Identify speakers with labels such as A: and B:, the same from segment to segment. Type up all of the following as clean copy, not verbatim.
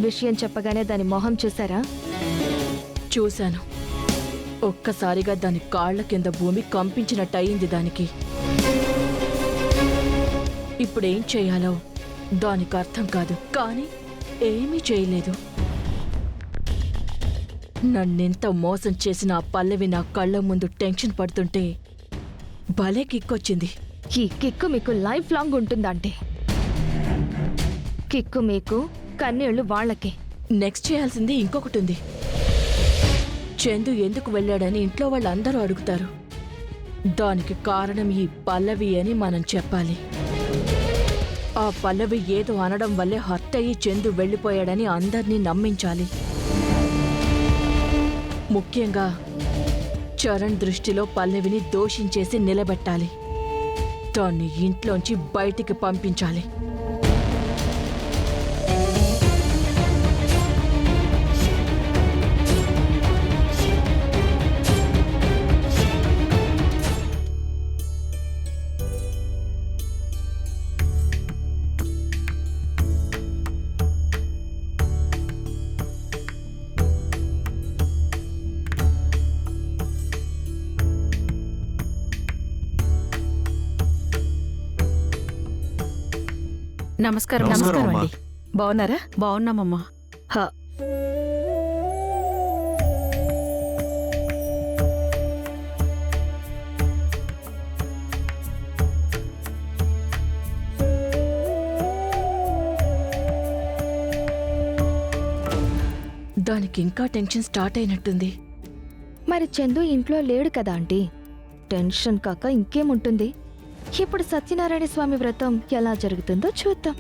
A: విషయం చెప్పగానే దాని మొహం చూసారా?
B: చూశాను. ఒక్కసారిగా దాని కాళ్ల కింద భూమి కంపించినట్టయింది దానికి. ఇప్పుడేం చేయాలో దానికి అర్థం కాదు, కానీ ఏమీ చేయలేదు. నన్నెంత మోసం చేసిన ఆ పల్లవి నా కళ్ళ ముందు టెన్షన్ పడుతుంటే భలే కిక్కొచ్చింది.
A: ఈ కిక్కు మీకు లైఫ్ లాంగ్ ఉంటుందంటే. కిక్కు మీకు, కన్నీళ్లు వాళ్ళకి.
B: నెక్స్ట్ చేయాల్సింది ఇంకొకటి ఉంది. చందు ఎందుకు వెళ్ళాడని ఇంట్లో వాళ్ళందరూ అడుగుతారు. దానికి కారణం ఈ పల్లవి అని మనం చెప్పాలి. ఆ పల్లవి ఏదో అనడం వల్లే హర్ట్ అయ్యి చందు వెళ్ళిపోయాడని అందర్నీ నమ్మించాలి. ముఖ్యంగా చరణ్ దృష్టిలో పల్లవిని దోషించేసి నిలబెట్టాలి. దాన్ని ఇంట్లోంచి బయటికి పంపించాలి.
C: నమస్కారం.
D: నమస్కారం
C: అండి. బాగున్నారా?
D: బాగున్నామమ్మా.
B: దానికి ఇంకా టెన్షన్ స్టార్ట్ అయినట్టుంది.
A: మరి చందు ఇంట్లో లేడు కదా ఆంటీ. టెన్షన్ కాక ఇంకేముంటుంది. ఇప్పుడు సత్యనారాయణ స్వామి వ్రతం ఎలా జరుగుతుందో చూద్దాం.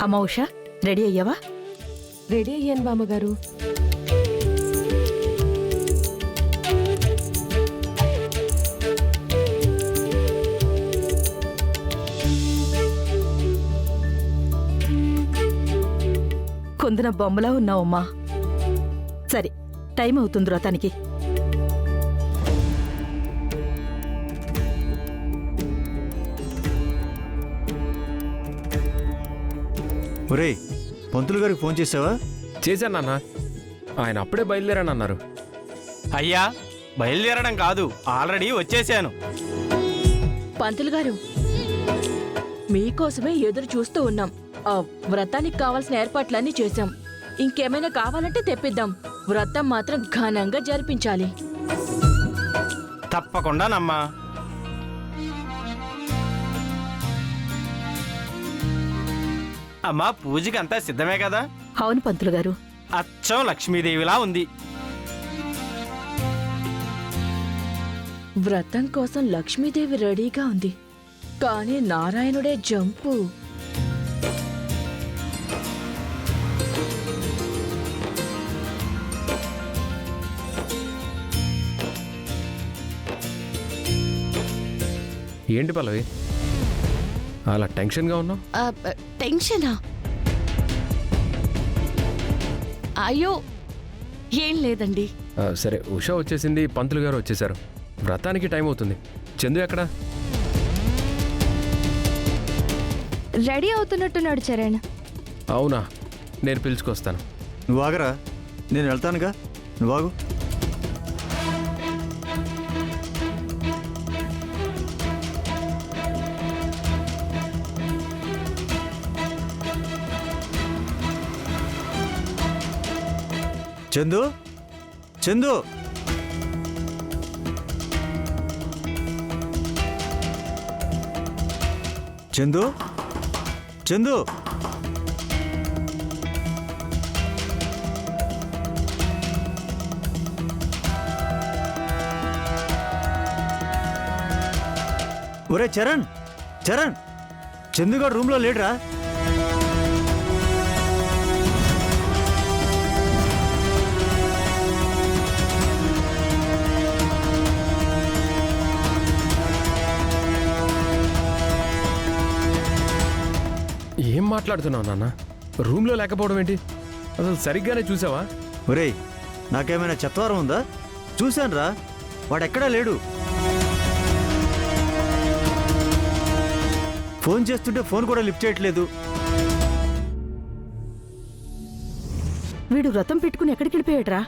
C: అమ్మా ఉషా, రెడీ అయ్యావా?
D: రెడీ అయ్యాను బామ్మగారు.
C: కొందన బొమ్మలా ఉన్నావమ్మా. సరే, టైం అవుతుంది వ్రతానికి.
E: ఒరేయ్, పంతులు గారికి ఫోన్ చేసావా?
F: చేశాను నాన్న. ఆయన అప్పుడే బయలుదేరానన్నారు.
G: అయ్యా, బయలుదేరడం కాదు, ఆల్రెడీ వచ్చేసాను.
B: పంతులు గారు, మీకోసమే ఎదురు చూస్తూ ఉన్నాం. ఆ వ్రతానికి కావాల్సిన ఏర్పాట్లన్నీ చేశాం. ఇంకేమైనా కావాలంటే తెప్పిద్దాం. వ్రతం మాత్రం ఘనంగా జరిపించాలి.
G: తప్పకుండానమ్మా. అమ్మా, పూజకి అంతా సిద్ధమే కదా?
C: అవును పంతులు గారు.
G: అచ్చం లక్ష్మీదేవిలా ఉంది.
B: వ్రతం కోసం లక్ష్మీదేవి రెడీగా ఉంది, కానీ నారాయణుడే జంపు.
F: ఏంటి పల్లవి, అలా టెన్షన్గా ఉన్నావు?
H: టెన్షనా? అయ్యో, ఏం లేదండి.
F: సరే, ఉషా వచ్చేసింది, పంతులు గారు వచ్చేసారు. వ్రతానికి టైం అవుతుంది. చందు ఎక్కడా?
A: రెడీ అవుతున్నట్టున్నాడు చరణ్.
F: అవునా, నేను పిలుచుకొస్తాను.
E: నువ్వు ఆగరా, నేను వెళ్తానుగా. నువ్వు ఆగు. చందు, చందు, చందు, చందు. ఒరే చరణ్, చరణ్, చందుగాడు రూమ్లో లేడురా.
F: మాట్లాడుతున్నావు నాన్న? రూమ్లో లేకపోవడం ఏంటి? అసలు సరిగ్గానే చూసావా?
E: ఒరేయ్, నాకేమైనా చెత్తవారం ఉందా? చూశానురా, వాడెక్కడా లేడు. ఫోన్ చేస్తుంటే ఫోన్ కూడా లిఫ్ట్ చేయట్లేదు.
C: వీడు వ్రతం పెట్టుకుని ఎక్కడికి వెళ్ళిపోయాడ్రా?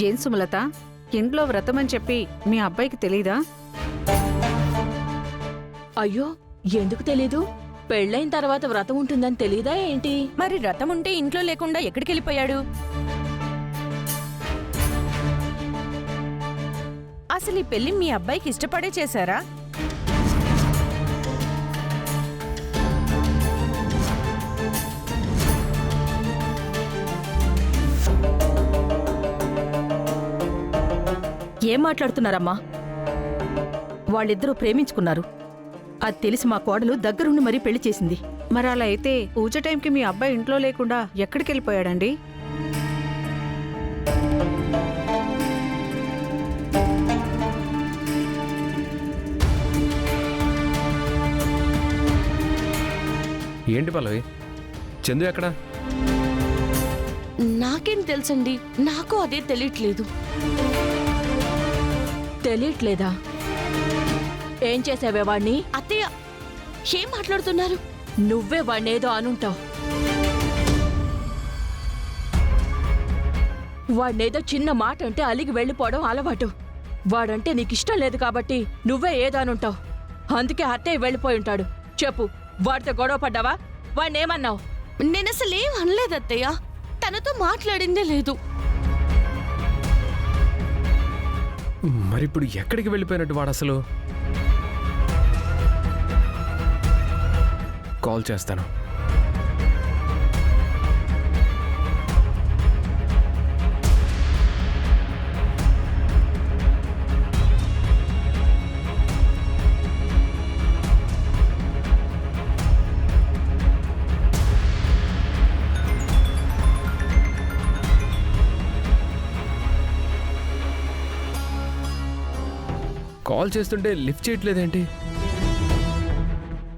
D: ఏం సుమలత, ఇంట్లో వ్రతం అని చెప్పి మీ అబ్బాయికి తెలీదా?
B: అయ్యో ఎందుకు తెలీదు? పెళ్ళైన తర్వాత వ్రతం ఉంటుందని తెలీదా ఏంటి?
I: మరి రథం ఉంటే ఇంట్లో లేకుండా ఎక్కడికి వెళ్ళిపోయాడు? అసలు ఈ పెళ్లి మీ అబ్బాయికి ఇష్టపడే చేశారా?
C: ఏం మాట్లాడుతున్నారమ్మా? వాళ్ళిద్దరూ ప్రేమించుకున్నారు. అది తెలిసి మా కోడలు దగ్గరుండి మరీ పెళ్లి చేసింది.
D: మరి అలా అయితే పూజ టైంకి మీ అబ్బాయి ఇంట్లో లేకుండా ఎక్కడికి వెళ్ళిపోయాడండి?
F: ఏంటి పల్లవి, చందు ఎక్కడా?
H: నాకేం తెలుసండి, నాకు అదే తెలియట్లేదు.
B: తెలియట్లేదా? ఏం చేసావే వాణ్ణి?
H: అత్తయ్య ఏం మాట్లాడుతున్నారు?
B: నువ్వే వాణ్ణేదో అనుంటావు. వాడినేదో చిన్న మాట అంటే అలిగి వెళ్ళిపోవడం అలవాటు. వాడంటే నీకిష్టం లేదు కాబట్టి నువ్వే ఏదో అనుంటావు. అందుకే అత్తయ్య వెళ్ళిపోయి ఉంటాడు. చెప్పు, వాడితో గొడవ పడ్డావా? వాడినేమన్నావు?
H: నేను అసలు ఏం అనలేదు అత్తయ్య, తనతో మాట్లాడిందే లేదు.
F: మరిప్పుడు ఎక్కడికి వెళ్ళిపోయినట్టు వాడు అసలు? కాల్ చేస్తాను. కాల్ చేస్తుంటే లిఫ్ట్ చేయట్లేదేంటి?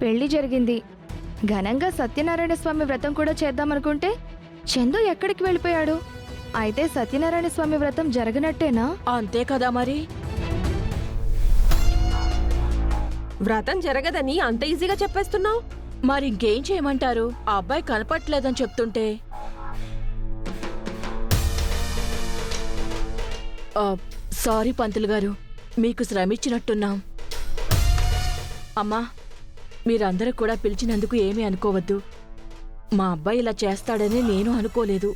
A: పెళ్లి జరిగింది, ఘనంగా సత్యనారాయణ స్వామి వ్రతం కూడా చేద్దామనుకుంటే చందు ఎక్కడికి వెళ్ళిపోయాడు? అయితే సత్యనారాయణ స్వామి వ్రతం జరగనట్టేనా?
B: అంతే కదా మరి.
I: వ్రతం జరగదని అంత ఈజీగా చెప్పేస్తున్నావు.
B: మరి ఇంకేం చేయమంటారు? ఆ అబ్బాయి కనపట్లేదని చెప్తుంటే. సారీ పంతులు గారు, మీకు శ్రమిచ్చినట్టున్నాం. అమ్మా, మీరందరూ కూడా పిలిచినందుకు ఏమీ అనుకోవద్దు. మా అబ్బాయి ఇలా చేస్తాడని నేను అనుకోలేదు.